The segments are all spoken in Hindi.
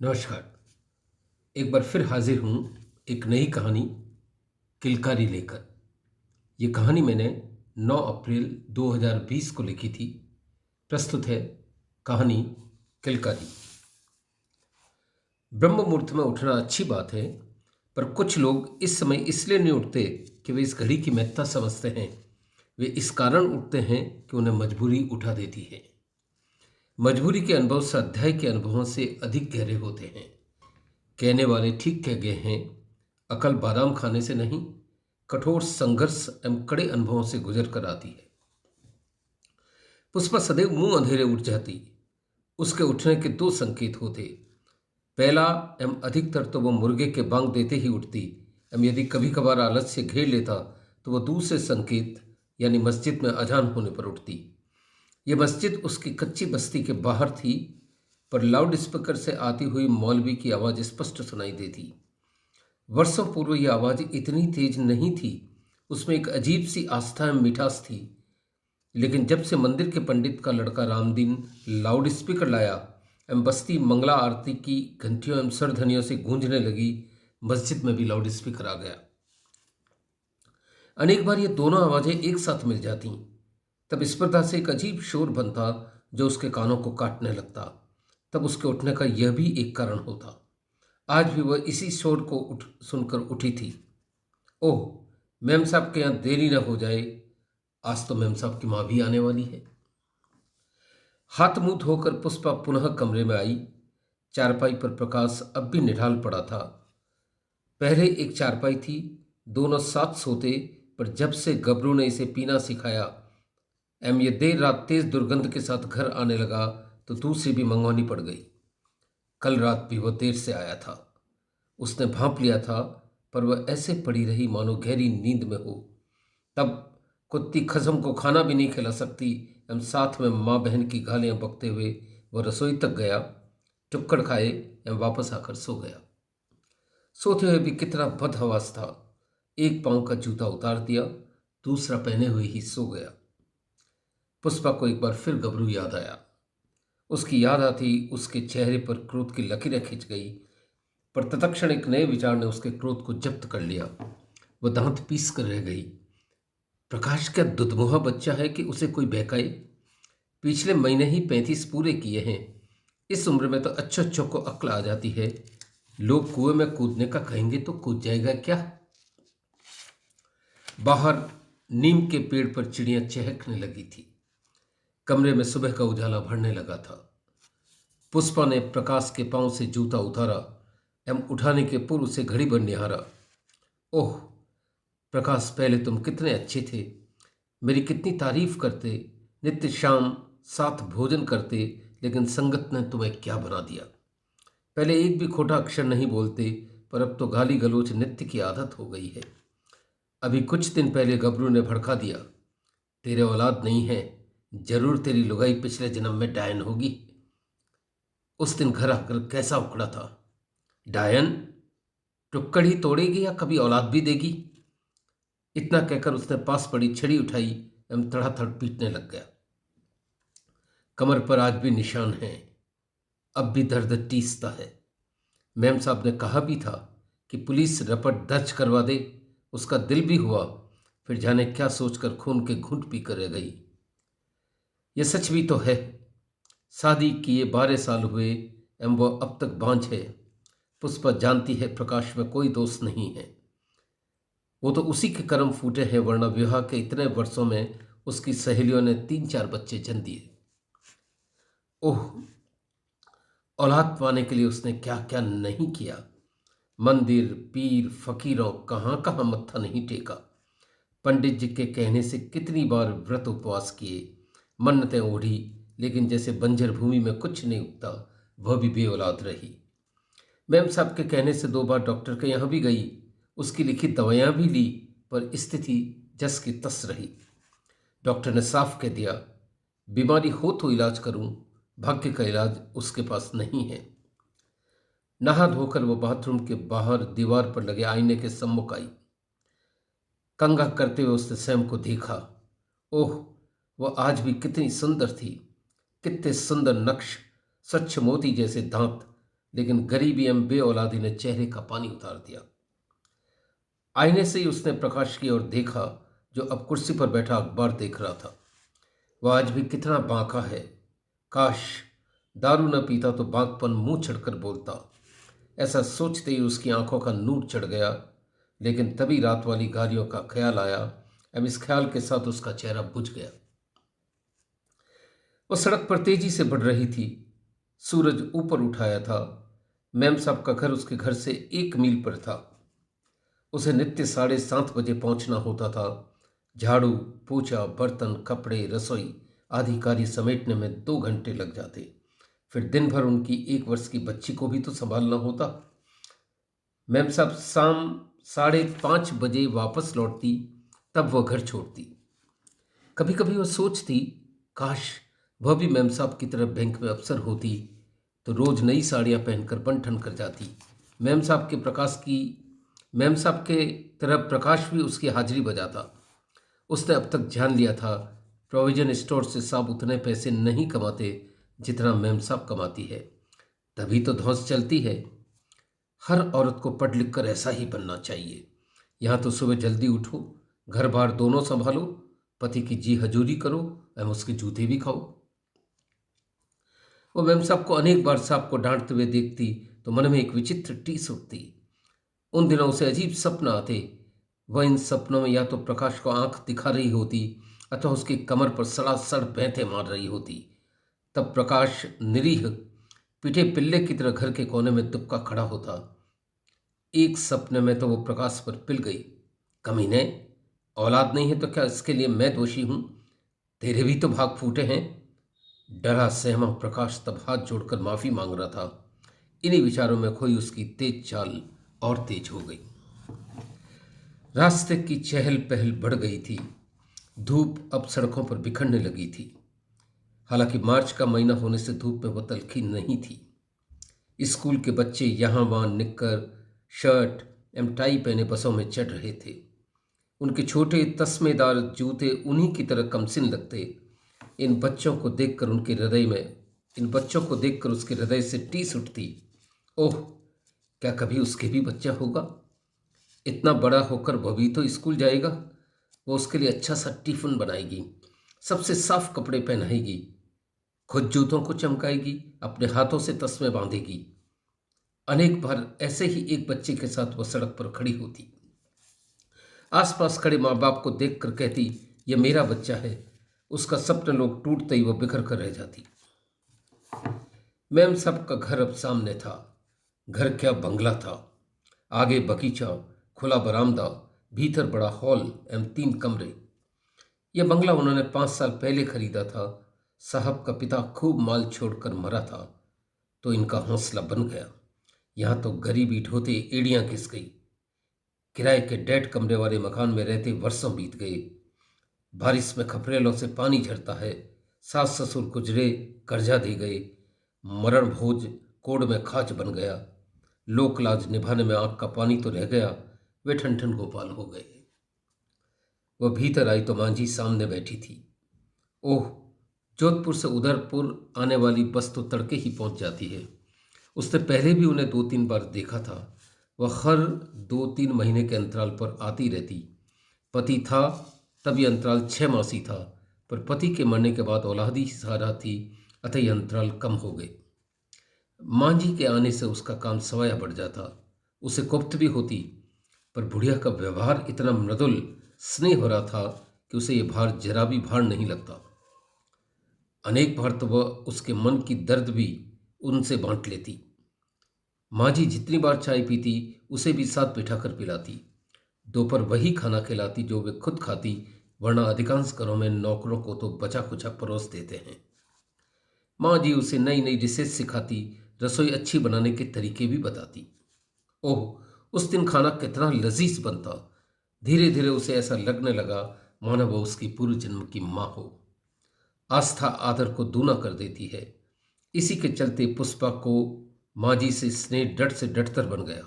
नमस्कार। एक बार फिर हाजिर हूँ एक नई कहानी किलकारी लेकर। ये कहानी मैंने 9 अप्रैल 2020 को लिखी थी। प्रस्तुत है कहानी किलकारी। ब्रह्म मुहूर्त में उठना अच्छी बात है, पर कुछ लोग इस समय इसलिए नहीं उठते कि वे इस घड़ी की महत्ता समझते हैं। वे इस कारण उठते हैं कि उन्हें मजबूरी उठा देती है। मजबूरी के अनुभव स्वाध्याय के अनुभवों से अधिक गहरे होते हैं। कहने वाले ठीक कह गए हैं, अकल बादाम खाने से नहीं, कठोर संघर्ष एवं कड़े अनुभवों से गुजर कर आती है। पुष्पा सदैव मुंह अंधेरे उठ जाती। उसके उठने के दो संकेत होते। पहला एवं अधिकतर तो वह मुर्गे के बांग देते ही उठती, एवं यदि कभी कभार आलस्य घेर लेता तो वह दूसरे संकेत यानी मस्जिद में अजान होने पर उठती। यह मस्जिद उसकी कच्ची बस्ती के बाहर थी, पर लाउड स्पीकर से आती हुई मौलवी की आवाज़ स्पष्ट सुनाई देती। वर्षों पूर्व यह आवाज़ इतनी तेज नहीं थी, उसमें एक अजीब सी आस्था एवं मिठास थी। लेकिन जब से मंदिर के पंडित का लड़का रामदीन लाउड स्पीकर लाया एवं बस्ती मंगला आरती की घंटियों एवं सरधनियों से गूंजने लगी, मस्जिद में भी लाउड स्पीकर आ गया। अनेक बार ये दोनों आवाज़ें एक साथ मिल जाती, तब स्पर्धा से एक अजीब शोर बनता जो उसके कानों को काटने लगता। तब उसके उठने का यह भी एक कारण होता। आज भी वह इसी शोर को सुनकर उठी थी। ओह, मेम साहब के यहाँ देरी न हो जाए, आज तो मेम साहब की माँ भी आने वाली है। हाथ मुंह धोकर पुष्पा पुनः कमरे में आई। चारपाई पर प्रकाश अब भी निढाल पड़ा था। पहले एक चारपाई थी, दोनों साथ सोते, पर जब से गबरू ने इसे पीना सिखाया एम ये देर रात तेज दुर्गंध के साथ घर आने लगा तो दूसरी भी मंगवानी पड़ गई। कल रात भी वह देर से आया था। उसने भांप लिया था, पर वह ऐसे पड़ी रही मानो गहरी नींद में हो। तब कुत्ती खसम को खाना भी नहीं खिला सकती एवं साथ में माँ बहन की गालियां बकते हुए वह रसोई तक गया, टुक्कड़ खाए एवं वापस आकर सो गया। सोते हुए भी कितना बदहवास था। एक पांव का जूता उतार दिया, दूसरा पहने हुए ही सो गया। पुष्पा को एक बार फिर गबरू याद आया। उसकी याद आती उसके चेहरे पर क्रोध की लकीरें खिंच गई, पर तत्क्षण एक नए विचार ने उसके क्रोध को जब्त कर लिया। वह दांत पीस कर रह गई। प्रकाश क्या दुधमुहा बच्चा है कि उसे कोई बहकाए? पिछले महीने ही 35 पूरे किए हैं। इस उम्र में तो अच्छों अच्छों को अक्ल आ जाती है। लोग कुएं में कूदने का कहेंगे तो कूद जाएगा क्या? बाहर नीम के पेड़ पर चिड़ियां चहकने लगी थी। कमरे में सुबह का उजाला भरने लगा था। पुष्पा ने प्रकाश के पांव से जूता उतारा एवं उठाने के पूर्व से घड़ी भर निहारा। ओह प्रकाश, पहले तुम कितने अच्छे थे, मेरी कितनी तारीफ करते, नित्य शाम साथ भोजन करते, लेकिन संगत ने तुम्हें क्या बना दिया। पहले एक भी खोटा अक्षर नहीं बोलते, पर अब तो गाली गलौज नित्य की आदत हो गई है। अभी कुछ दिन पहले गबरू ने भड़का दिया, तेरे औलाद नहीं है, जरूर तेरी लुगाई पिछले जन्म में डायन होगी। उस दिन घर आकर कैसा उकड़ा था। डायन? टुक्कड़ ही तोड़ेगी या कभी औलाद भी देगी? इतना कहकर उसने पास पड़ी छड़ी उठाई एवं तड़ातड़ पीटने लग गया। कमर पर आज भी निशान हैं, अब भी दर्द टीसता है। मैम साहब ने कहा भी था कि पुलिस रपट दर्ज करवा दे। उसका दिल भी हुआ, फिर जाने क्या सोचकर खून के घूंट पी कर रह गई। यह सच भी तो है। शादी किए 12 साल हुए एवं वह अब तक बांझ है। पुष्पा जानती है प्रकाश में कोई दोष नहीं है। वो तो उसी के कर्म फूटे हैं, वरना विवाह के इतने वर्षों में उसकी सहेलियों ने 3-4 बच्चे जन्म दिए। ओह, औलाद पाने के लिए उसने क्या क्या नहीं किया। मंदिर, पीर, फकीरों, कहाँ कहाँ मत्था नहीं टेका। पंडित जी के कहने से कितनी बार व्रत उपवास किए, मन्नतें ओढ़ी, लेकिन जैसे बंजर भूमि में कुछ नहीं उगता, वह भी बेऔलाद रही। मैम साहब के कहने से 2 बार डॉक्टर के यहाँ भी गई, उसकी लिखी दवाइयाँ भी ली, पर स्थिति जस की तस रही। डॉक्टर ने साफ कह दिया, बीमारी हो तो इलाज करूं, भाग्य का इलाज उसके पास नहीं है। नहा धोकर वो बाथरूम के बाहर दीवार पर लगे आईने के सम्मुख आई। कंगा करते हुए उसने स्वयं को देखा। ओह, वह आज भी कितनी सुंदर थी। कितने सुंदर नक्श, स्वच्छ मोती जैसे दांत, लेकिन गरीबी एवं बेऔलादी ने चेहरे का पानी उतार दिया। आईने से ही उसने प्रकाश की ओर देखा, जो अब कुर्सी पर बैठा अखबार देख रहा था। वह आज भी कितना बांका है। काश दारू न पीता तो बांकपन मुंह चढ़कर बोलता। ऐसा सोचते ही उसकी आंखों का नूर चढ़ गया। लेकिन तभी रात वाली गालियों का ख्याल आया। अब इस ख्याल के साथ उसका चेहरा बुझ गया। वह सड़क पर तेजी से बढ़ रही थी। सूरज ऊपर उठाया था। मैम साहब का घर उसके घर से 1 मील पर था। उसे नित्य 7:30 बजे पहुंचना होता था। झाड़ू, पोछा, बर्तन, कपड़े, रसोई आदि कार्य समेटने में 2 घंटे लग जाते। फिर दिन भर उनकी 1 वर्ष की बच्ची को भी तो संभालना होता। मैम साहब शाम 5:30 बजे वापस लौटती, तब वह घर छोड़ती। कभी कभी वह सोचती, काश वह भी मैम साहब की तरह बैंक में अफसर होती तो रोज नई साड़ियां पहनकर बन ठन कर जाती। मैम साहब के तरह प्रकाश भी उसकी हाजिरी बजाता। उसने अब तक जान लिया था, प्रोविजन स्टोर से साहब उतने पैसे नहीं कमाते जितना मैम साहब कमाती है। तभी तो धौंस चलती है। हर औरत को पढ़ लिख कर ऐसा ही बनना चाहिए। यहाँ तो सुबह जल्दी उठो, घर बार दोनों संभालो, पति की जी हजूरी करो एवं उसके जूते भी खाओ। वो मैम साहब को अनेक बार साहब को डांटते हुए देखती तो मन में एक विचित्र टीस उठती। उन दिनों उसे अजीब सपना आते। वह इन सपनों में या तो प्रकाश को आंख दिखा रही होती अथवा उसकी कमर पर सड़ासड़ बैंतें मार रही होती। तब प्रकाश निरीह पिटे पिल्ले की तरह घर के कोने में दुबका खड़ा होता। एक सपने में तो वो प्रकाश पर पिल गई। कमीने, औलाद नहीं है तो क्या इसके लिए मैं दोषी हूं? तेरे भी तो भाग फूटे हैं। डरा सहमा प्रकाश तब हाथ जोड़कर माफी मांग रहा था। इन्हीं विचारों में खोई उसकी तेज चाल और तेज हो गई। रास्ते की चहल पहल बढ़ गई थी। धूप अब सड़कों पर बिखरने लगी थी। हालांकि मार्च का महीना होने से धूप में वो तलखी नहीं थी। स्कूल के बच्चे यहाँ वहाँ निक्कर, शर्ट एवं टाई पहने बसों में चढ़ रहे थे। उनके छोटे तस्मेदार जूते उन्हीं की तरह कमसिन लगते। इन बच्चों को देखकर उसके हृदय से टीस उठती। ओह, क्या कभी उसके भी बच्चा होगा? इतना बड़ा होकर वह भी तो स्कूल जाएगा। वो उसके लिए अच्छा सा टिफिन बनाएगी, सबसे साफ कपड़े पहनाएगी, खुद जूतों को चमकाएगी, अपने हाथों से तस्मे बांधेगी। अनेक बार ऐसे ही एक बच्चे के साथ वह सड़क पर खड़ी होती। आसपास खड़े माँ बाप को देखकर कहती, यह मेरा बच्चा है। उसका सपना लोग टूटते ही वह बिखर कर रह जाती। मैम साहब का घर अब सामने था। घर क्या बंगला था। आगे बगीचा, खुला बरामदा, भीतर बड़ा हॉल एवं 3 कमरे। यह बंगला उन्होंने 5 साल पहले खरीदा था। साहब का पिता खूब माल छोड़कर मरा था तो इनका हौसला बन गया। यहाँ तो गरीबी ढोते एड़ियाँ घिस गई। किराए के 1.5 कमरे वाले मकान में रहते वर्षों बीत गए। बारिश में खपरेलों से पानी झरता है। सास ससुर गुजरे, कर्जा दे गए। मरण भोज कोड़ में खाच बन गया। लोक लाज निभाने में आंख का पानी तो रह गया। वे ठन ठन गोपाल हो गए। वह भीतर आई तो मांझी सामने बैठी थी। ओह, जोधपुर से उदयपुर आने वाली बस तो तड़के ही पहुंच जाती है। उसने पहले भी उन्हें 2-3 बार देखा था। वह हर 2-3 महीने के अंतराल पर आती रहती। पति था तब यह अंतराल 6 मासी था, पर पति के मरने के बाद औलादी सहारा थी, अतः यह अंतराल कम हो गए। मांझी के आने से उसका काम सवाया बढ़ जाता। उसे कुप्त भी होती, पर बुढ़िया का व्यवहार इतना मृदुल स्नेह हो रहा था कि उसे यह भार जरा भी भार नहीं लगता। अनेक बार तो वह उसके मन की दर्द भी उनसे बांट लेती। मांझी जितनी बार चाय पीती उसे भी साथ बिठाकर पिलाती। दोपहर वही खाना खिलाती जो वे खुद खाती, वरना अधिकांश घरों में नौकरों को तो बचा खुचा परोस देते हैं। माँ जी उसे नई नई डिशेज सिखाती, रसोई अच्छी बनाने के तरीके भी बताती। ओह, उस दिन खाना कितना लजीज बनता। धीरे धीरे उसे ऐसा लगने लगा मानो वह उसकी पूर्व जन्म की माँ हो। आस्था आदर को दूना कर देती है। इसी के चलते पुष्पा को माँ जी से स्नेह डट से डटतर बन गया।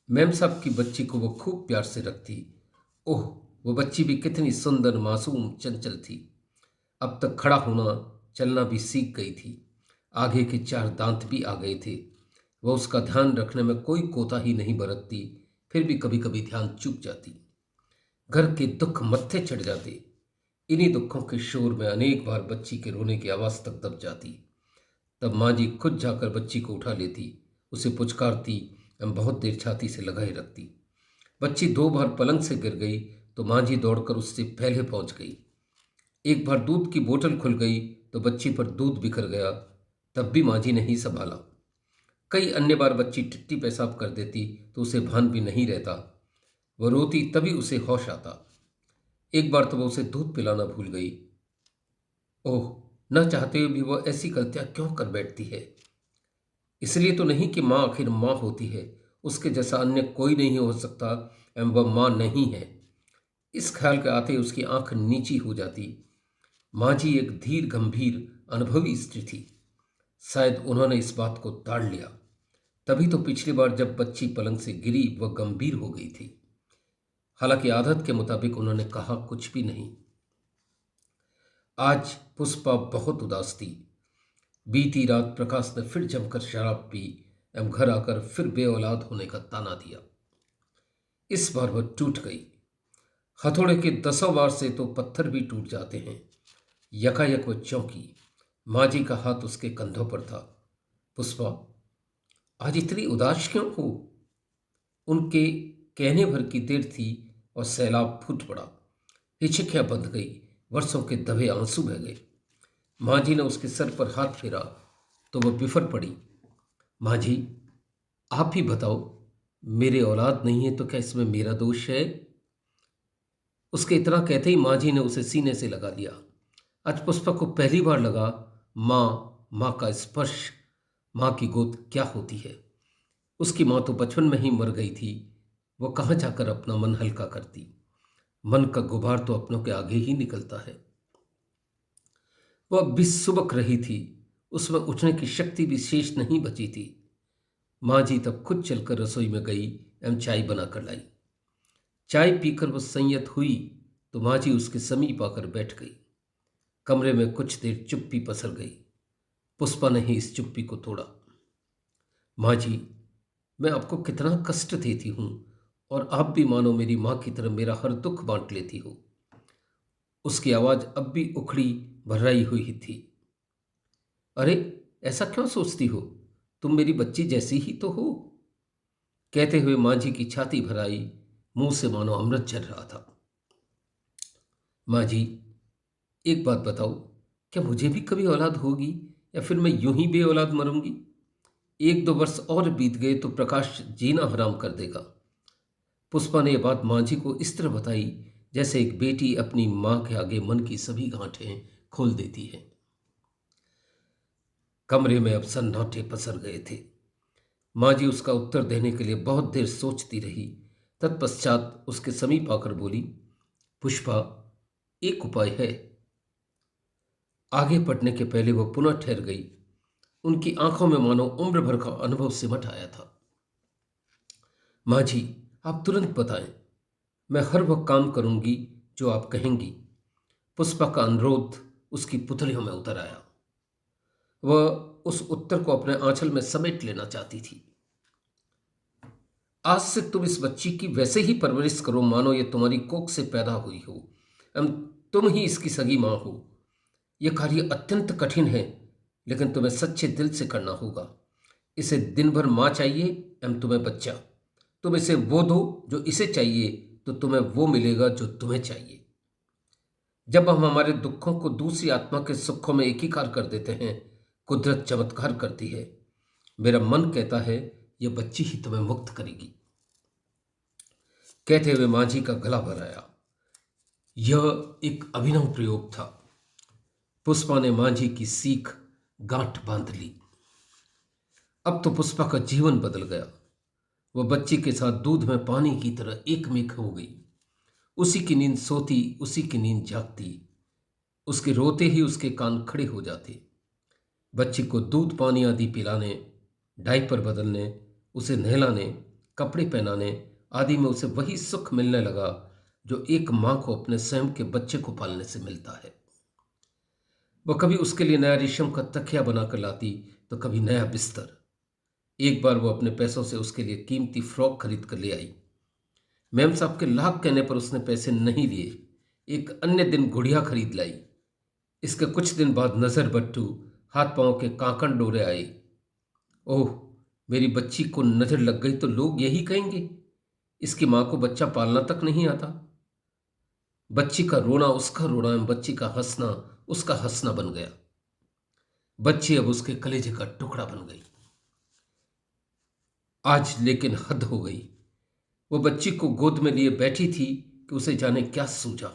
मैम साहब की बच्ची को वो खूब प्यार से रखती। ओह, वो बच्ची भी कितनी सुंदर, मासूम, चंचल थी। अब तक खड़ा होना चलना भी सीख गई थी। आगे के 4 दांत भी आ गए थे। वह उसका ध्यान रखने में कोई कोताही नहीं बरतती, फिर भी कभी कभी ध्यान चूक जाती। घर के दुख मत्थे चढ़ जाते। इन्हीं दुखों के शोर में अनेक बार बच्ची के रोने की आवाज तक दब जाती। तब माँ जी खुद जाकर बच्ची को उठा लेती, उसे पुचकारती एवं बहुत देर छाती से लगाए रखती। बच्ची 2 बार पलंग से गिर गई तो माँ जी दौड़कर उससे पहले पहुंच गई। एक बार दूध की बोतल खुल गई तो बच्ची पर दूध बिखर गया, तब भी माँ जी ने ही संभाला। कई अन्य बार बच्ची टट्टी पेशाब कर देती तो उसे भान भी नहीं रहता। वह रोती तभी उसे होश आता। एक बार तो वह उसे दूध पिलाना भूल गई। ओह, न चाहते हुए भी वह ऐसी गलतियां क्यों कर बैठती है। इसलिए तो नहीं कि माँ आखिर माँ होती है, उसके जैसा अन्य कोई नहीं हो सकता एवं वह माँ नहीं है। इस ख्याल के आते उसकी आंख नीची हो जाती। माँ जी एक धीर गंभीर अनुभवी स्त्री थी। शायद उन्होंने इस बात को ताड़ लिया, तभी तो पिछली बार जब बच्ची पलंग से गिरी वह गंभीर हो गई थी। हालांकि आदत के मुताबिक उन्होंने कहा कुछ भी नहीं। आज पुष्पा बहुत उदास थी। बीती रात प्रकाश ने फिर जमकर शराब पी एवं घर आकर फिर बेऔलाद होने का ताना दिया। इस बार वह टूट गई। हथौड़े के 10 वार से तो पत्थर भी टूट जाते हैं। यकायक वह चौंकी। माँ जी का हाथ उसके कंधों पर था। पुष्पा, आज इतनी उदास क्यों हो? उनके कहने भर की देर थी और सैलाब फूट पड़ा। हिचकियां बंध गई, वर्षों के दबे आंसू बह गए। माँ जी ने उसके सर पर हाथ फेरा तो वह बिफर पड़ी। माँ जी, आप ही बताओ, मेरे औलाद नहीं है तो क्या इसमें मेरा दोष है? उसके इतना कहते ही माँ जी ने उसे सीने से लगा लिया। आज पुष्पा को पहली बार लगा माँ का स्पर्श, माँ की गोद क्या होती है। उसकी माँ तो बचपन में ही मर गई थी। वो कहाँ जाकर अपना मन हल्का करती। मन का गुबार तो अपनों के आगे ही निकलता है। वह भी सुबक रही थी, उसमें उठने की शक्ति भी शेष नहीं बची थी। माँ जी तब खुद चलकर रसोई में गई एवं चाय बनाकर लाई। चाय पीकर वह संयत हुई तो माँ जी उसके समीप आकर बैठ गई। कमरे में कुछ देर चुप्पी पसर गई। पुष्पा ने ही इस चुप्पी को तोड़ा। माँ जी, मैं आपको कितना कष्ट देती हूँ और आप भी मानो मेरी माँ की तरह मेरा हर दुख बांट लेती हो। उसकी आवाज अब भी उखड़ी भर्राई हुई ही थी। अरे, ऐसा क्यों सोचती हो? तुम मेरी बच्ची जैसी ही तो हो। कहते हुए माँ जी की छाती भर आई, मुंह से मानो अमृत झर रहा था। माँ जी, एक बात बताओ, क्या मुझे भी कभी औलाद होगी या फिर मैं यूं ही बे औलाद मरूंगी? 1-2 वर्ष और बीत गए तो प्रकाश जीना हराम कर देगा। पुष्पा ने यह बात माँ जी को इस तरह बताई जैसे एक बेटी अपनी माँ के आगे मन की सभी गांठें खोल देती है। कमरे में अब सन्नाटे पसर गए थे। माँ जी उसका उत्तर देने के लिए बहुत देर सोचती रही। तत्पश्चात उसके समीप आकर बोली, पुष्पा, एक उपाय है। आगे बढ़ने के पहले वह पुनः ठहर गई। उनकी आंखों में मानो उम्र भर का अनुभव सिमट आया था। माँ जी, आप तुरंत बताएं, मैं हर वह काम करूंगी जो आप कहेंगी। पुष्पा का अनुरोध उसकी पुतलियों में उतर आया। वह उस उत्तर को अपने आंचल में समेट लेना चाहती थी। आज से तुम इस बच्ची की वैसे ही परवरिश करो मानो ये तुम्हारी कोख से पैदा हुई हो एवं तुम ही इसकी सगी माँ हो। यह कार्य अत्यंत कठिन है, लेकिन तुम्हें सच्चे दिल से करना होगा। इसे दिन भर माँ चाहिए एवं तुम्हें बच्चा। तुम इसे वो दो जो इसे चाहिए तो तुम्हें वो मिलेगा जो तुम्हें चाहिए। जब हम हमारे दुखों को दूसरी आत्मा के सुखों में एकीकार कर देते हैं, कुदरत चमत्कार करती है। मेरा मन कहता है यह बच्ची ही तुम्हें मुक्त करेगी। कहते हुए माँ जी का गला भर आया। यह एक अभिनव प्रयोग था। पुष्पा ने माँ जी की सीख गांठ बांध ली। अब तो पुष्पा का जीवन बदल गया। वह बच्ची के साथ दूध में पानी की तरह एकमिक हो गई। उसी की नींद सोती, उसी की नींद जागती। उसके रोते ही उसके कान खड़े हो जाते। बच्ची को दूध पानी आदि पिलाने, डायपर बदलने, उसे नहलाने, कपड़े पहनाने आदि में उसे वही सुख मिलने लगा जो एक माँ को अपने स्वयं के बच्चे को पालने से मिलता है। वह कभी उसके लिए नया रेशम का तकिया बनाकर लाती तो कभी नया बिस्तर। एक बार वो अपने पैसों से उसके लिए कीमती फ्रॉक खरीद कर ले आई। मैम साहब के लाख कहने पर उसने पैसे नहीं लिए। एक अन्य दिन गुड़िया खरीद लाई। इसके कुछ दिन बाद नजर बट्टू, हाथ पांव के कांकड़ डोरे आए। ओह, मेरी बच्ची को नजर लग गई तो लोग यही कहेंगे, इसकी मां को बच्चा पालना तक नहीं आता। बच्ची का रोना उसका रोना एवं बच्ची का हंसना उसका हंसना बन गया। बच्ची अब उसके कलेजे का टुकड़ा बन गई। आज लेकिन हद हो गई। वो बच्ची को गोद में लिए बैठी थी कि उसे जाने क्या सूझा।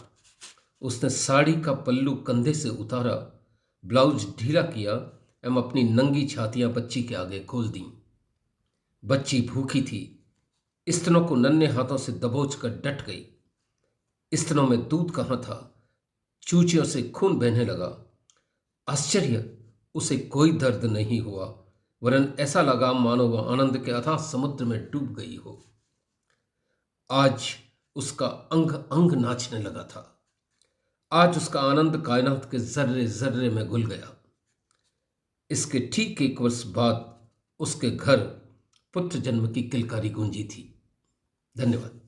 उसने साड़ी का पल्लू कंधे से उतारा, ब्लाउज ढीला किया एवं अपनी नंगी छातियां बच्ची के आगे खोल दी। बच्ची भूखी थी। स्तनों को नन्हे हाथों से दबोच कर डट गई। स्तनों में दूध कहाँ था, चूचियों से खून बहने लगा। आश्चर्य, उसे कोई दर्द नहीं हुआ, वरन ऐसा लगा मानो वह आनंद के अथाह समुद्र में डूब गई हो। आज उसका अंग अंग नाचने लगा था। आज उसका आनंद कायनात के जर्रे जर्रे में घुल गया। इसके ठीक 1 वर्ष बाद उसके घर पुत्र जन्म की किलकारी गूंजी थी। धन्यवाद।